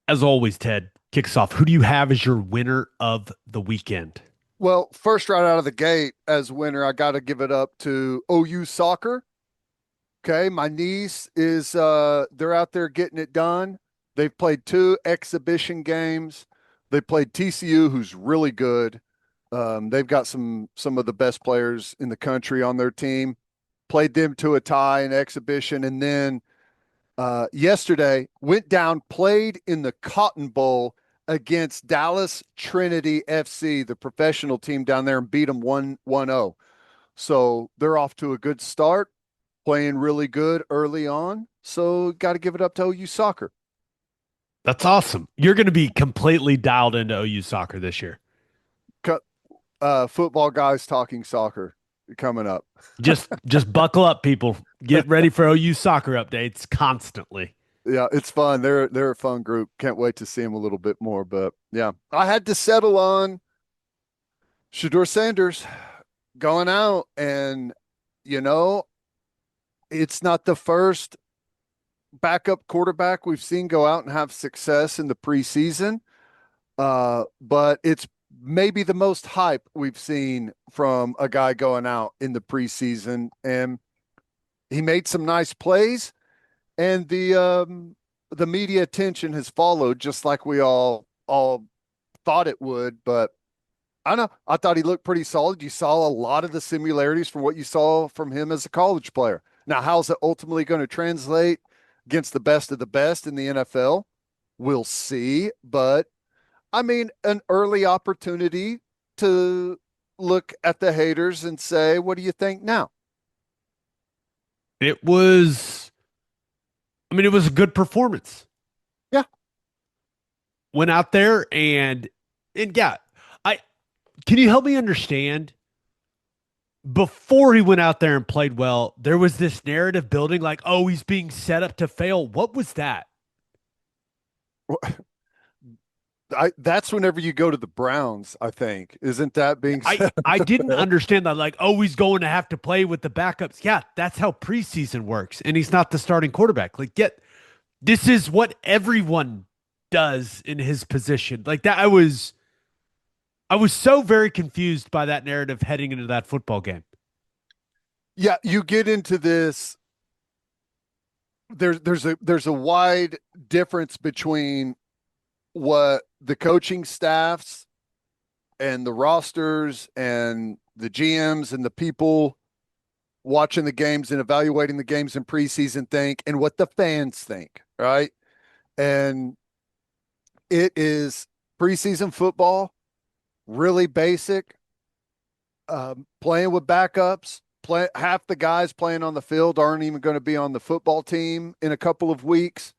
As always, Ted kicks off. Who do you have as your winner of the weekend? Well, first right out of the gate as winner, I got to give it up to OU soccer. Okay, my niece is they're out there getting it done. They've played two exhibition games. They played TCU, who's really good. They've got some of the best players in the country on their team. Played them to a tie in exhibition, and then yesterday went down, played in the Cotton Bowl against Dallas Trinity FC, the professional team down there, and beat them 1-0. So they're off to a good start, playing really good early on. So got to give it up to OU soccer. That's awesome. You're going to be completely dialed into OU soccer this year. Football guys talking soccer coming up. Just buckle up, people. Get ready for OU soccer updates constantly. Yeah, it's fun. They're a fun group. Can't wait to see them a little bit more. But yeah, I had to settle on Shedeur Sanders going out, and you know it's not the first backup quarterback we've seen go out and have success in the preseason, but it's maybe the most hype we've seen from a guy going out in the preseason. And he made some nice plays, and the media attention has followed just like we all thought it would. But I know I thought he looked pretty solid. You saw a lot of the similarities from what you saw from him as a college player. Now, how's it ultimately going to translate against the best of the best in the NFL? We'll see. But I mean, an early opportunity to look at the haters and say, what do you think now? It was, it was a good performance. Yeah. Went out there and yeah, I can you help me understand? Before he went out there and played well, there was this narrative building like, oh, he's being set up to fail. What was that? That's whenever you go to the Browns, I think. Isn't that being I said? I didn't understand that. Like, oh, he's going to have to play with the backups. Yeah, that's how preseason works, and he's not the starting quarterback. Like, get this is what everyone does in his position. Like that, I was so very confused by that narrative heading into that football game. Yeah, you get into this. There's a wide difference between what the coaching staffs and the rosters and the GMs and the people watching the games and evaluating the games in preseason think and what the fans think, right? And it is preseason football, really basic, playing with backups. Half the guys playing on the field aren't even going to be on the football team in a couple of weeks.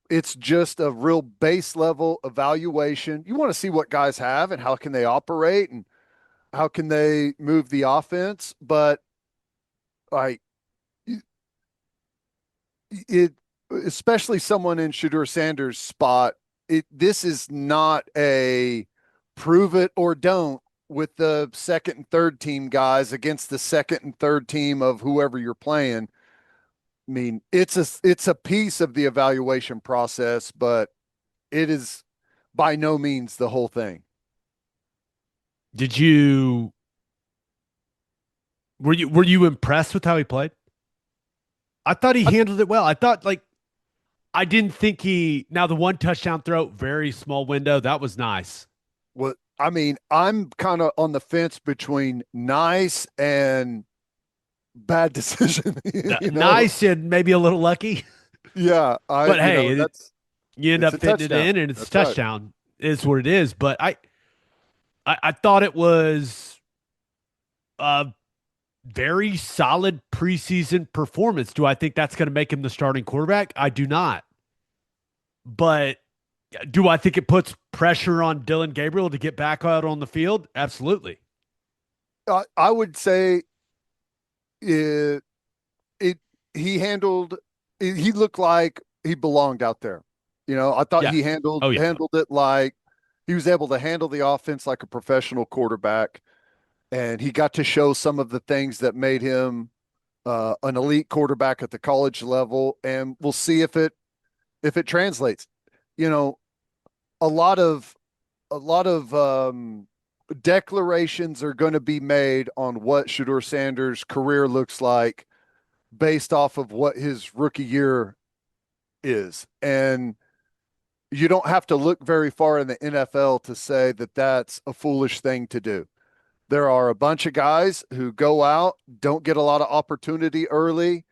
It's just a real base level evaluation. You want to see what guys have and how can they operate and how can they move the offense. But like it, especially someone in Shedeur Sanders' spot, this is not a prove it or don't with the second and third team guys against the second and third team of whoever you're playing. I mean, it's a piece of the evaluation process, but it is by no means the whole thing. Did you were you impressed with how he played? I thought he I, handled it well. I thought like I didn't think he now the one touchdown throw, very small window, that was nice. what I mean, I'm kind of on the fence between nice and bad decision. you know, Nice and maybe a little lucky, yeah, but hey, you end it's up a fitting it touchdown. in and it's a That's right. touchdown is what it is. But I thought it was a very solid preseason performance. Do I think that's going to make him the starting quarterback? I do not. But do I think it puts pressure on Dylan Gabriel to get back out on the field? Absolutely. I would say it. It he handled. He looked like he belonged out there. I thought Yeah. he handled Oh yeah. handled it like he was able to handle the offense like a professional quarterback, and he got to show some of the things that made him an elite quarterback at the college level. And we'll see if it translates. you know, a lot of declarations are going to be made on what Shedeur Sanders' career looks like based off of what his rookie year is. And you don't have to look very far in the NFL to say that that's a foolish thing to do. There are a bunch of guys who go out, don't get a lot of opportunity early,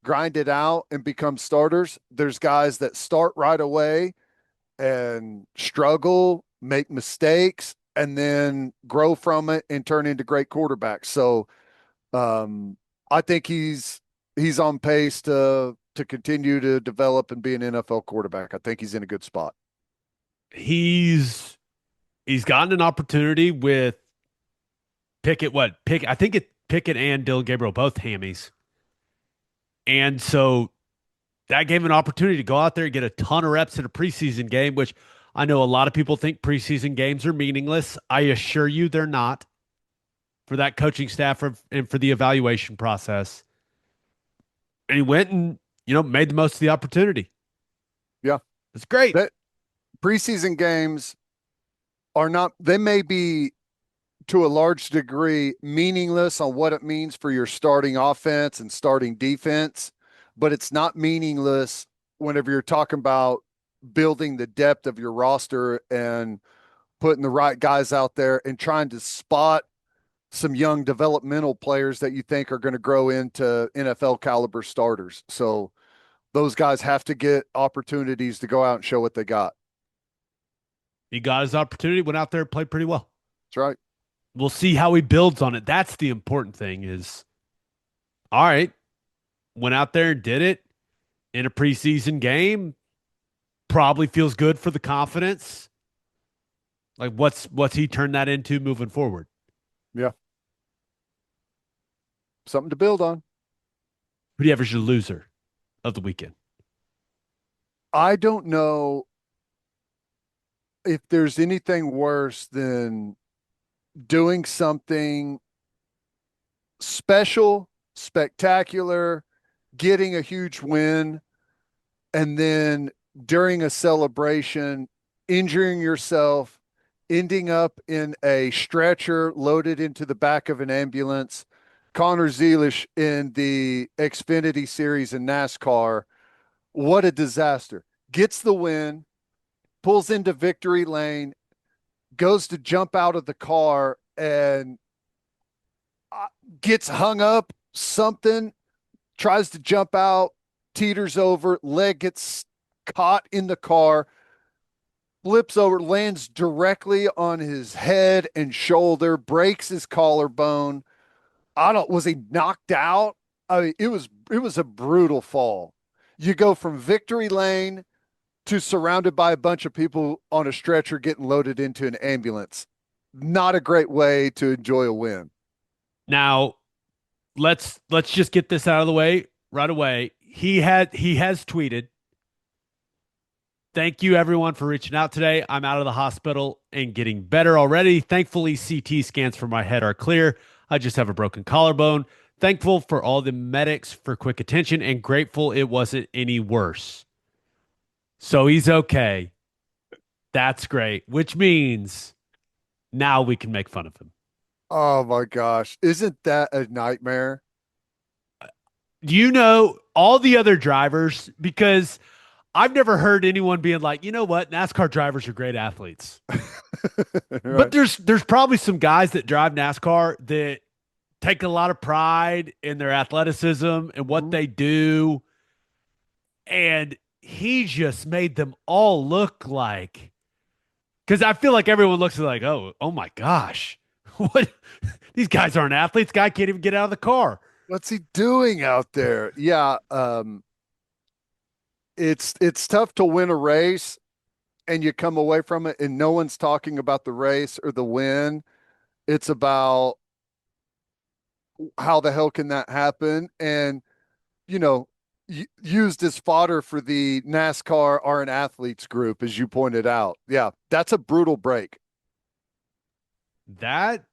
grind it out, and become starters. There's guys that start right away and struggle, make mistakes, and then grow from it and turn into great quarterbacks. So um, I think he's on pace to continue to develop and be an NFL quarterback. I think he's in a good spot. He's he's gotten an opportunity with Pickett. What Pick? I think it Pickett and Dylan Gabriel both hammies, and so that gave him an opportunity to go out there and get a ton of reps in a preseason game. Which I know a lot of people think preseason games are meaningless. I assure you, they're not for that coaching staff and for the evaluation process. And he went and made the most of the opportunity. Yeah, It's great. that preseason games are not. They may be to a large degree meaningless on what it means for your starting offense and starting defense, but it's not meaningless whenever you're talking about building the depth of your roster and putting the right guys out there and trying to spot some young developmental players that you think are going to grow into NFL caliber starters. So those guys have to get opportunities to go out and show what they got. He got his opportunity, went out there and played pretty well. That's right. We'll see how he builds on it. That's the important thing is, all right, went out there and did it in a preseason game. Probably feels good for the confidence. Like what's he turned that into moving forward? Yeah. Something to build on. Who do you have as your loser of the weekend? I don't know if there's anything worse than doing something special, spectacular, getting a huge win, and then during a celebration, injuring yourself, ending up in a stretcher loaded into the back of an ambulance. Connor Zilisch in the Xfinity Series in NASCAR. What a disaster. Gets the win, pulls into victory lane, goes to jump out of the car and gets hung up, something, tries to jump out, teeters over, leg gets caught in the car, flips over, lands directly on his head and shoulder, breaks his collarbone. Was he knocked out? I mean, it was a brutal fall. You go from victory lane to surrounded by a bunch of people on a stretcher getting loaded into an ambulance. Not a great way to enjoy a win. Now, let's just get this out of the way right away. He has tweeted, "Thank you everyone for reaching out today. I'm out of the hospital and getting better already. Thankfully, CT scans for my head are clear. I just have a broken collarbone. Thankful for all the medics for quick attention and grateful it wasn't any worse." So he's okay. That's great, which means now we can make fun of him. Oh my gosh. Isn't that a nightmare? Do you know all the other drivers? Because I've never heard anyone being like, you know what, NASCAR drivers are great athletes. But Right. there's probably some guys that drive NASCAR that take a lot of pride in their athleticism and what Mhm. they do. And he just made them all look like, because I feel like everyone looks at like, oh my gosh, what? These guys aren't athletes. Guy can't even get out of the car. What's he doing out there? Yeah, it's tough to win a race and you come away from it and no one's talking about the race or the win. It's about how the hell can that happen? And you know, used as fodder for the NASCAR aren't athletes group, as you pointed out. Yeah, that's a brutal break. That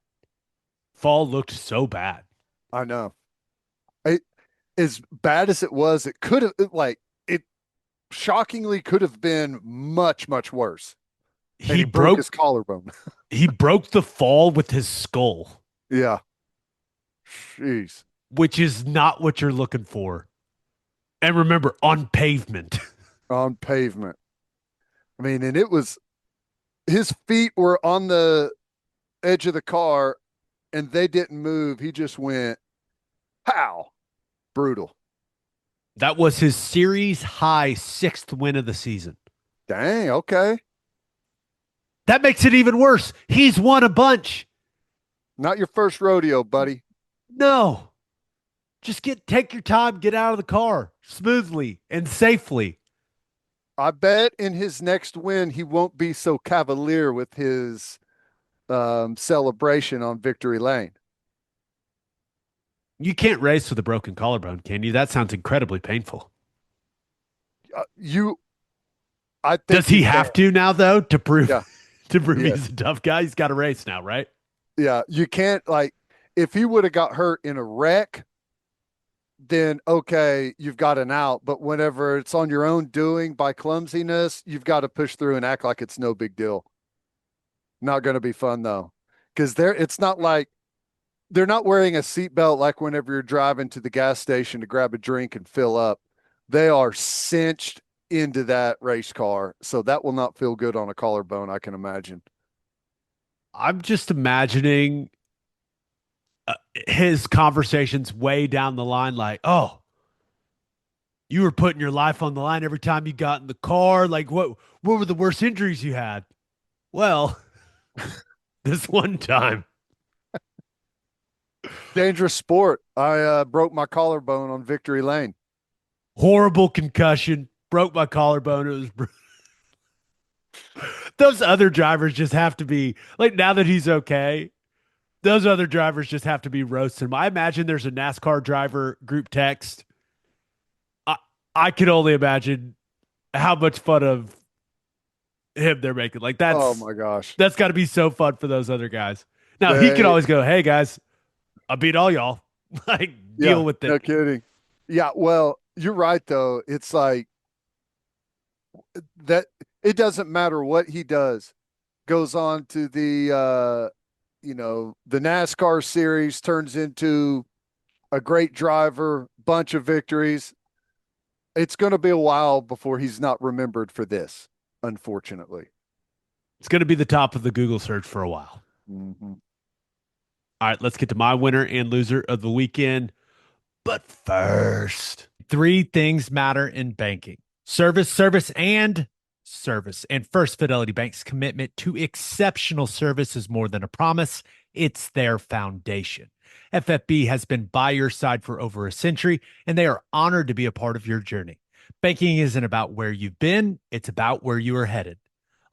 fall looked so bad. I know. It, as bad as it was, it could have like it. shockingly could have been much, much worse. And He he broke broke his collarbone. he broke the fall with his skull, Yeah. Jeez. which is not what you're looking for. And remember, on pavement. On pavement. I mean, and it was his feet were on the edge of the car and they didn't move. He just went, how? Brutal. That was his series high sixth win of the season. Dang. Okay. That makes it even worse. He's won a bunch. Not your first rodeo, buddy. No, just take your time, get out of the car smoothly and safely. I bet in his next win, he won't be so cavalier with his celebration on victory lane. You can't race with a broken collarbone, can you? That sounds incredibly painful. You, I think Does he have to now though to prove Yeah. to prove Yes. he's a tough guy? He's got to race now, right? Yeah. You can't like if he would have got hurt in a wreck, then okay, you've got an out. But whenever it's on your own doing by clumsiness, you've got to push through and act like it's no big deal. Not going to be fun though, because it's not like they're not wearing a seatbelt like whenever you're driving to the gas station to grab a drink and fill up. They are cinched into that race car, so that will not feel good on a collarbone, I can imagine. I'm just imagining his conversations way down the line, like, oh, you were putting your life on the line every time you got in the car. Like, what were the worst injuries you had? Well, this one time. Dangerous sport. I broke my collarbone on victory lane. Horrible concussion, broke my collarbone. It was those other drivers just have to be like, now that he's okay, those other drivers just have to be roasting him. I imagine there's a NASCAR driver group text. I I can only imagine how much fun of him they're making. Like Oh my gosh. that's got to be so fun for those other guys. Now he could They, always go, "Hey guys, I beat all y'all. Like yeah, deal with it." no kidding. Yeah, well, you're right though. It's like that it doesn't matter what he does. Goes on to the NASCAR series, turns into a great driver, bunch of victories. It's going to be a while before he's not remembered for this, unfortunately. It's going to be the top of the Google search for a while. Mm-hmm. All right, let's get to my winner and loser of the weekend. But first, three things matter in banking: service, service, and service. And First Fidelity Bank's commitment to exceptional service is more than a promise, it's their foundation. FFB has been by your side for over a century, and they are honored to be a part of your journey. Banking isn't about where you've been, it's about where you are headed.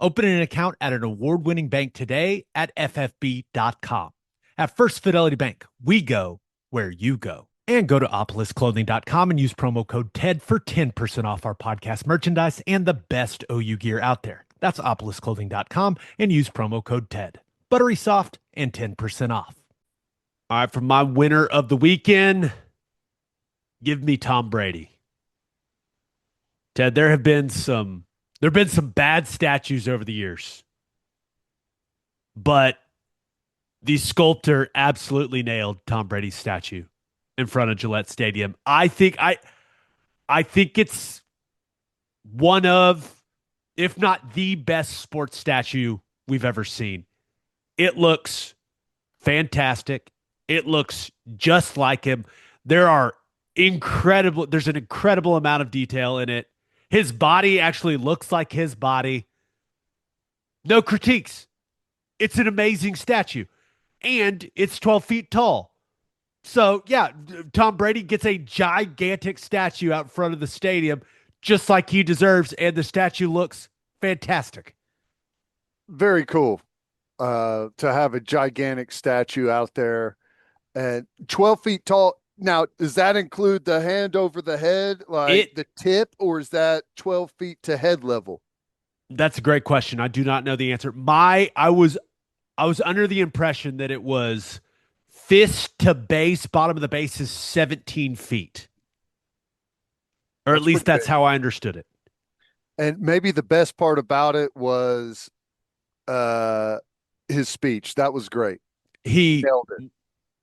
Open an account at an award-winning bank today at ffb.com. At First Fidelity Bank, we go where you go. And go to opolisclothing.com and use promo code TED for 10% off our podcast merchandise and the best OU gear out there. That's opolisclothing.com and use promo code TED. Buttery soft and 10% off. All right, for my winner of the weekend, give me Tom Brady. Ted, there have been some bad statues over the years, but the sculptor absolutely nailed Tom Brady's statue in front of Gillette Stadium. I think it's one of, if not the best sports statue we've ever seen. It looks fantastic. It looks just like him. There's an incredible amount of detail in it. His body actually looks like his body. No critiques. It's an amazing statue. And it's 12 feet tall. So, yeah, Tom Brady gets a gigantic statue out in front of the stadium, just like he deserves, and the statue looks fantastic. Very cool to have a gigantic statue out there and 12 feet tall. Now, does that include the hand over the head, like It the tip, or is that 12 feet to head level? That's a great question. I do not know the answer. I was under the impression that it was fist to base, bottom of the base is 17 feet. Or at That's least pretty that's big. how I understood it. And maybe the best part about it was uh his speech. That was great. He, Nailed it.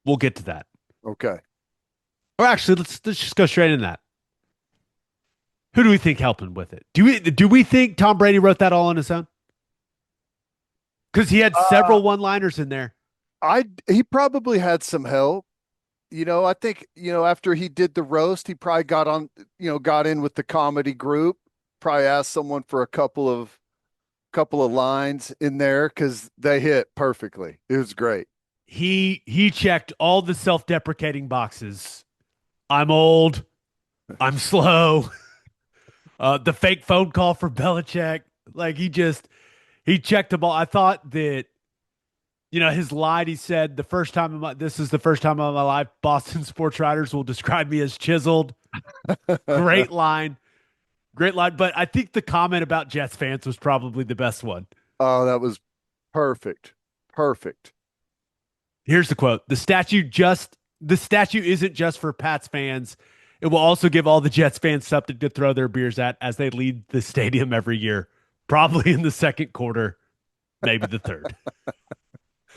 we'll get to that. Okay. Or actually, let's just go straight in that. Who do we think helped him with it? Do we think Tom Brady wrote that all on his own? Because he had Uh several one-liners in there. he probably had some help. I think, after he did the roast, he probably got in with the comedy group, probably asked someone for a couple of lines in there because they hit perfectly. It was great. He checked all the self-deprecating boxes. I'm old. I'm slow. The fake phone call for Belichick. Like he checked them all. I thought that his line. He said this is the first time in my life Boston sports writers will describe me as chiseled. Great line, great line. But I think the comment about Jets fans was probably the best one. Oh, that was perfect. Perfect. Here's the quote: the statue isn't just for Pats fans. It will also give all the Jets fans something to throw their beers at as they lead the stadium every year, probably in the second quarter, maybe the third.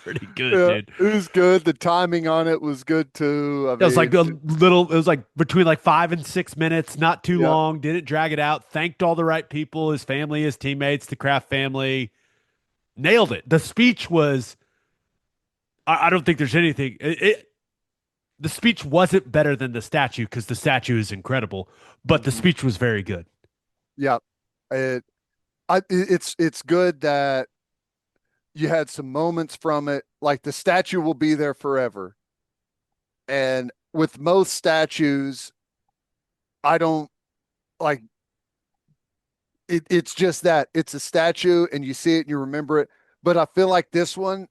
Pretty good, Yeah, dude. it was good. The timing on it was good too. I It was like mean, it was like between like 5 and 6 minutes, not too yeah. long, didn't drag it out, thanked all the right people, his family, his teammates, the Kraft family, nailed it. The speech was, I don't think there's anything, the speech wasn't better than the statue because the statue is incredible, but the Mhm. speech was very good. Yeah. It, it's good that you had some moments from it. Like the statue will be there forever. And with most statues, I don't like it's just that it's a statue and you see it and you remember it. But I feel like this one,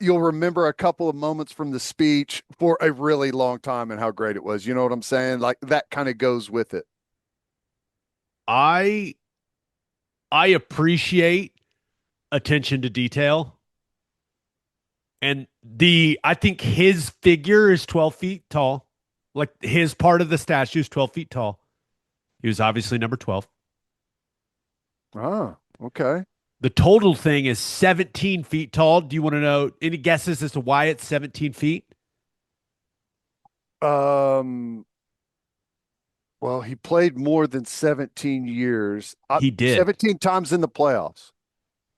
you'll remember a couple of moments from the speech for a really long time and how great it was. You know what I'm saying? Like that kind of goes with it. I I appreciate attention to detail. And I think his figure is 12 feet tall. Like his part of the statue is 12 feet tall. He was obviously number 12. Oh, okay. The total thing is 17 feet tall. Do you want to know any guesses as to why it's 17 feet? Um, well, he played more than 17 years, He did. 17 times in the playoffs.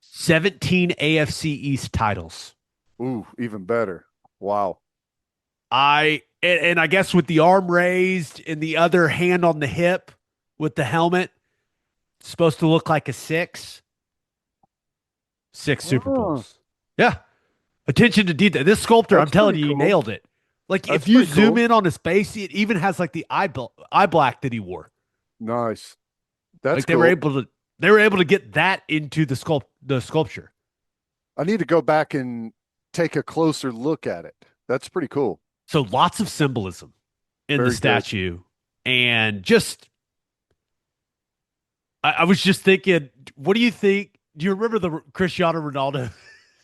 17 AFC East titles. Ooh, even better. Wow. And I guess with the arm raised and the other hand on the hip with the helmet, it's supposed to look like a six. Six Super Oh, Bowls. Yeah. Attention to detail. This sculptor, I'm that's telling pretty you, he cool. nailed it. Like That's if you pretty zoom cool. in on his face, it even has like the eye black that he wore. Nice. That's Like they were cool. able to they were able to get that into the sculpture. I need to go back and take a closer look at it. That's pretty cool. So lots of symbolism in the Very good. statue. And just I was just thinking, what do you think? Do you remember the Cristiano Ronaldo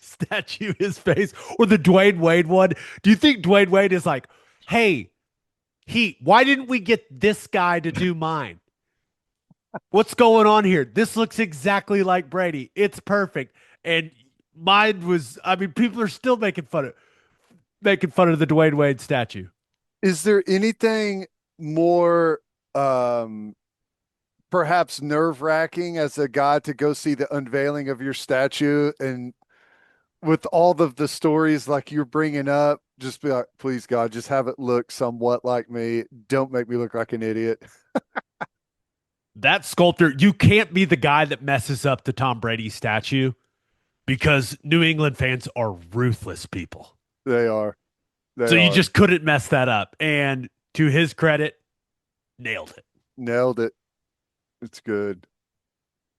statue, his face, or the Dwayne Wade one? Do you think Dwayne Wade is like, hey, why didn't we get this guy to do mine? What's going on here? This looks exactly like Brady. It's perfect. And mine was, I mean, people are still making fun of the Dwayne Wade statue. Is there anything more perhaps nerve-wracking as a guy to go see the unveiling of your statue and with all of the stories like you're bringing up, just be like, please God, just have it look somewhat like me. Don't make me look like an idiot. That sculptor, you can't be the guy that messes up the Tom Brady statue because New England fans are ruthless people. They are. They So you are. just couldn't mess that up. And to his credit, nailed it. Nailed it. It's good.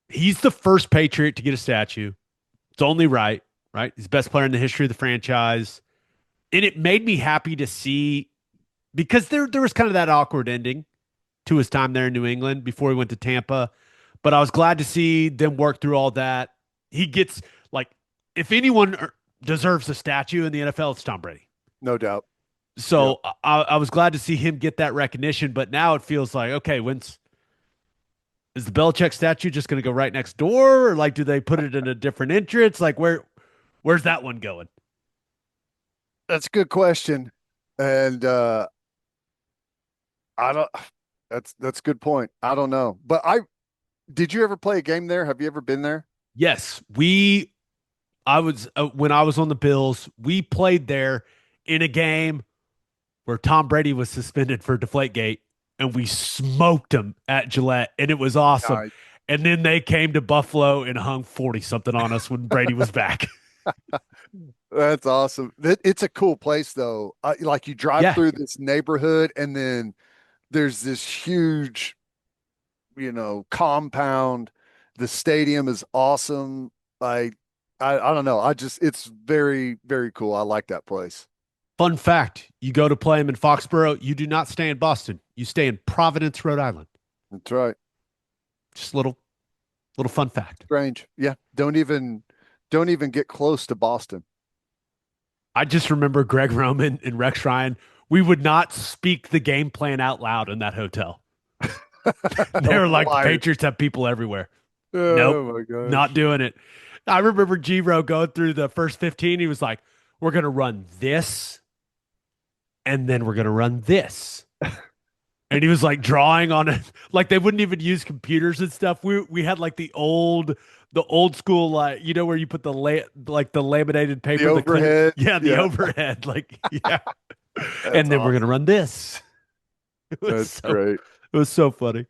He's the first Patriot to get a statue. It's only right, right? He's the best player in the history of the franchise. And it made me happy to see because there was kind of that awkward ending to his time there in New England before he went to Tampa. But I was glad to see them work through all that. He gets like if anyone deserves a statue in the NFL, it's Tom Brady. No doubt. Yep. So I was glad to see him get that recognition. But now it feels like okay, when's Is the Belichick statue just going to go right next door, or like do they put it in a different entrance? Like where's that one going? That's a good question. And I don't that's a good point. I don't know. But I did you ever play a game there? Have you ever been there? Yes, we. I was when I was on the Bills. We played there in a game where Tom Brady was suspended for Deflategate, and we smoked him at Gillette, and it was awesome. Uh, And then they came to Buffalo and hung 40 something on us when Brady was back. that's awesome. It's a cool place though. Like you drive Yeah, through this neighborhood and then there's this huge, compound. The stadium is awesome. I don't know. It's very, very cool. I like that place. fun fact, you go to play him in Foxborough, you do not stay in Boston. You stay in Providence, Rhode Island. That's right. Just little fun fact. Strange. Yeah. Don't even get close to Boston. I just remember Greg Roman and Rex Ryan. We would not speak the game plan out loud in that hotel. They were like, the Why? Patriots have people everywhere. Nope, Oh my not gosh. doing it. I remember G Row going through the first 15. He was like, we're going to run this, and then we're going to run this. And he was like drawing on it. Like they wouldn't even use computers and stuff. We had like the old school, like, where you put like the laminated The paper, the clear, overhead. yeah, the Yeah. overhead. Like, yeah. That's And then we're going to awesome. run this. It was That's so, great. it was so funny.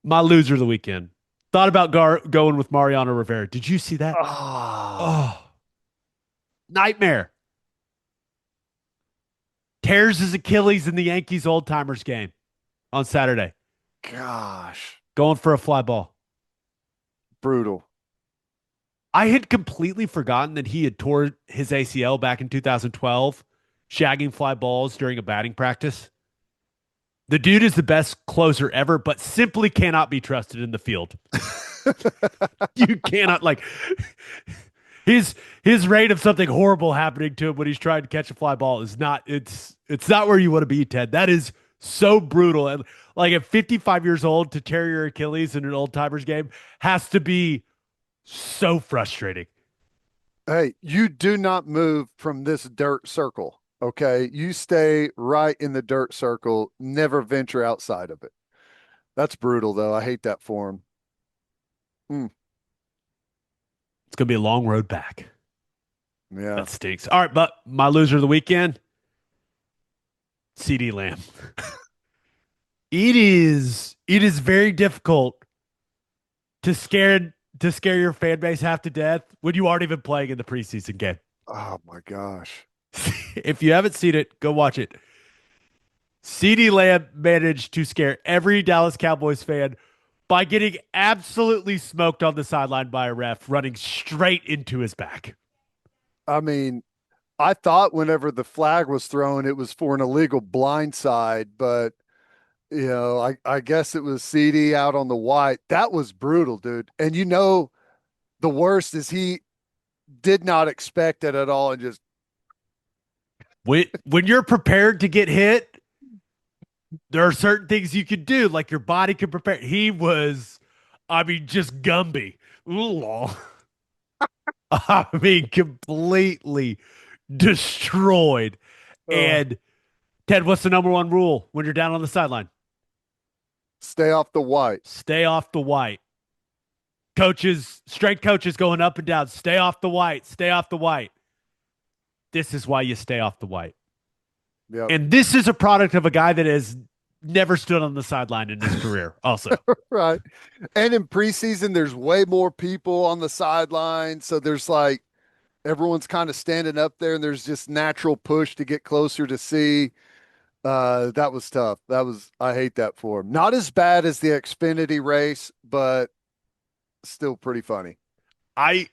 My loser of the weekend. Thought about going with Mariano Rivera. Did you see that? Ah, Oh, nightmare. Tears his Achilles in the Yankees old timers game on Saturday. gosh. Going for a fly ball. Brutal. I had completely forgotten that he had tore his ACL back in 2012, shagging fly balls during a batting practice. The dude is the best closer ever, but simply cannot be trusted in the field. You cannot like his rate of something horrible happening to him when he's trying to catch a fly ball is not it's not where you want to be, Ted. That is so brutal. And like at 55 years old to tear your Achilles in an old timers game has to be so frustrating. Hey, you do not move from this dirt circle. Okay. You stay right in the dirt circle. Never venture outside of it. That's brutal, though. I hate that for him. Mm, It's gonna be a long road back. yeah. That stinks. All right, but my loser of the weekend, CeeDee Lamb. It is very difficult to scare your fan base half to death when you aren't even playing in the preseason game. Oh my gosh. If you haven't seen it, go watch it. CeeDee Lamb managed to scare every Dallas Cowboys fan by getting absolutely smoked on the sideline by a ref running straight into his back. I mean, I thought whenever the flag was thrown, it was for an illegal blindside, but I guess it was CD out on the white. That was brutal, dude. And the worst is he did not expect it at all and just When you're prepared to get hit, there are certain things you can do, like your body can prepare. He was, I mean, just Gumby. Ooh. I mean, completely destroyed. uh, And Ted, what's the number one rule when you're down on the sideline? stay off the white. Stay off the white. Coaches, strength coaches going up and down. Stay off the white. Stay off the white. This is why you stay off the white. Yep. And this is a product of a guy that has never stood on the sideline in his career, also. Right. And in preseason, there's way more people on the sideline. So there's like everyone's kind of standing up there and there's just natural push to get closer to see. That was tough. I hate that for him. Not as bad as the Xfinity race, but still pretty funny. I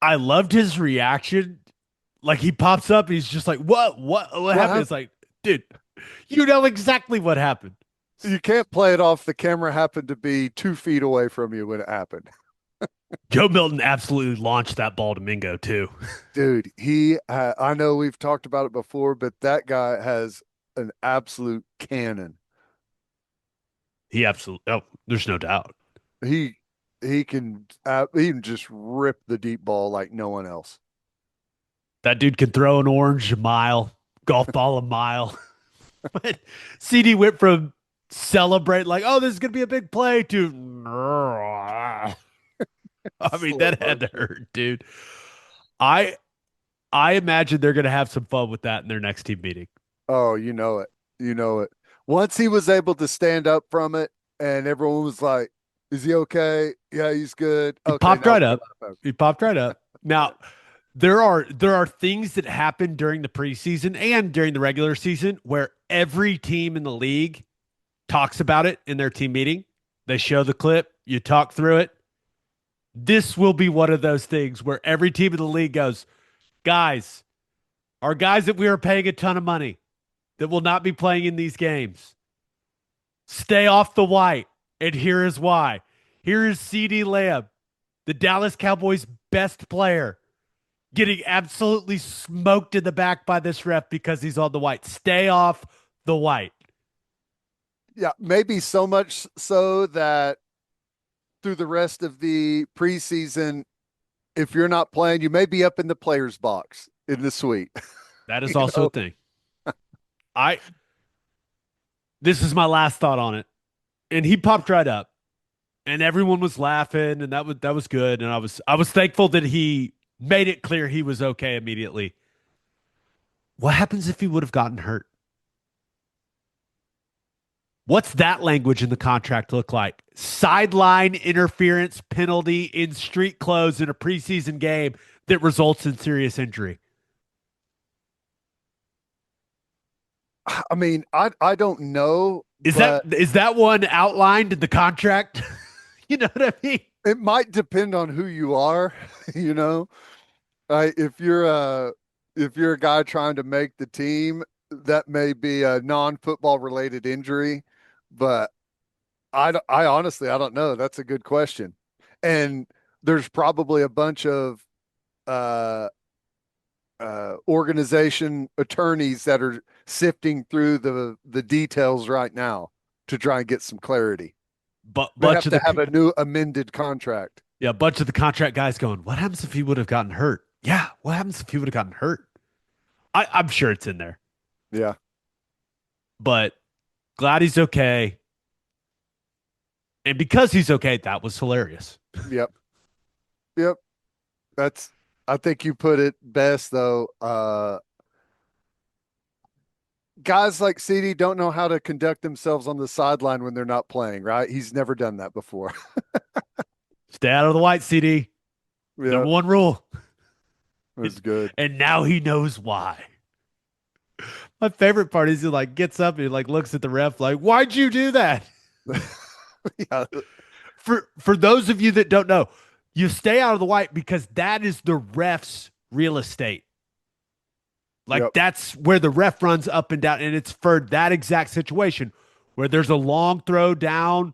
I loved his reaction. Like he pops up, he's just like, what What happened? happened? It's like, dude, you know exactly what happened. You can't play it off. The camera happened to be 2 feet away from you when it happened. Joe Milton absolutely launched that ball to Mingo too. Dude, I know we've talked about it before, but that guy has an absolute cannon. He absolutely. Oh, there's no doubt. He he can just rip the deep ball like no one else. That dude can throw an orange a mile, golf ball a mile. But CD went from celebrate like, oh, this is gonna be a big play to I mean, Slow that had to motion. hurt, dude. I I imagine they're gonna have some fun with that in their next team meeting. Oh, you know it. You know it. Once he was able to stand up from it and everyone was like, is he okay? Yeah, he's good. He Okay, popped now we right can up. laugh. He popped right up. Now, there are things that happen during the preseason and during the regular season where every team in the league talks about it in their team meeting. They show the clip, you talk through it. This will be one of those things where every team in the league goes, guys, our guys that we are paying a ton of money that will not be playing in these games, stay off the white. And here is why. Here is CeeDee Lamb, the Dallas Cowboys' best player, getting absolutely smoked in the back by this ref because he's on the white. Stay off the white. Yeah, maybe so much so that through the rest of the preseason, if you're not playing, you may be up in the players box in the suite. That is You also a know, thing. I This is my last thought on it. And he popped right up and everyone was laughing and that was good and I was thankful that he made it clear he was okay immediately. What happens if he would have gotten hurt? What's that language in the contract look like? Sideline interference penalty in street clothes in a preseason game that results in serious injury. I mean, I don't know, Is that but is that one outlined in the contract? You know what I mean? it might depend on who you are, you know. If you're a guy trying to make the team, that may be a non-football related injury, but I honestly I don't know. That's a good question. And there's probably a bunch of uh organization attorneys that are sifting through the details right now to try and get some clarity. But They bunch have of to have the a new amended contract. yeah, bunch of the contract guys going, what happens if he would have gotten hurt? Yeah, what happens if he would have gotten hurt? I'm sure it's in there, Yeah. but glad he's okay. And because he's okay, that was hilarious. Yep. Yep. That's I think you put it best though. Guys like CeeDee don't know how to conduct themselves on the sideline when they're not playing, right? He's never done that before. Stay out of the white CD. Yeah, Number one rule. it was good. And now he knows why. My favorite part is he like gets up and he like looks at the ref like, why'd you do that? Yeah. For those of you that don't know, you stay out of the white because that is the ref's real estate. Like Yep. that's where the ref runs up and down, and it's for that exact situation where there's a long throw down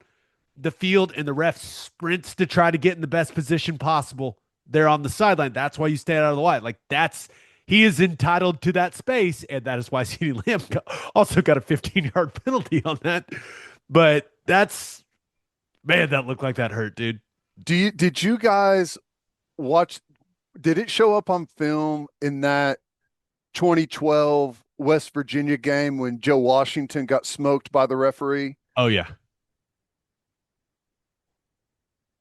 the field and the ref sprints to try to get in the best position possible there on the sideline. That's why you stay out of the white. Like that's he is entitled to that space, and that is why CeeDee Lamb also got a 15-yard penalty on that. But that's man, that looked like that hurt, dude. Did you guys watch did it show up on film in that 2012 West Virginia game when Joe Washington got smoked by the referee? Oh yeah.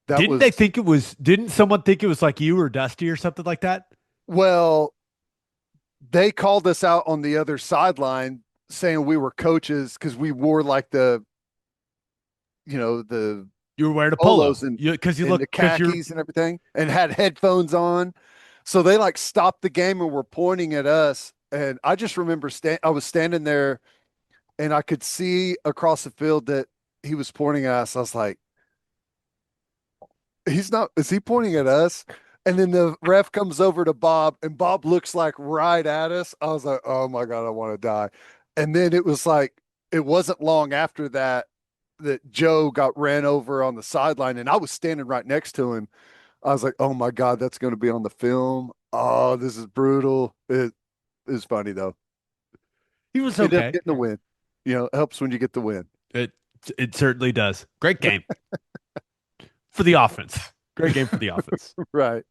That Didn't they was think it was? Didn't someone think it was like you or Dusty or something like that? well, they called us out on the other sideline saying we were coaches because we wore like the You were wearing a polos polo, because you and look the because you're khakis and everything and had headphones on. So they like stopped the game and were pointing at us. And I just remember I was standing there and I could see across the field that he was pointing at us. I was like, he's not, is he pointing at us? And then the ref comes over to Bob and Bob looks like right at us. I was like, oh my God, I want to die. And then it was like, it wasn't long after that that Joe got ran over on the sideline and I was standing right next to him. I was like, oh my God, that's going to be on the film. Oh, this is brutal. It is funny though. he was Ended up okay. getting the win. You know, it helps when you get the win. It It certainly does. Great game for the offense. Great game for the offense. Right.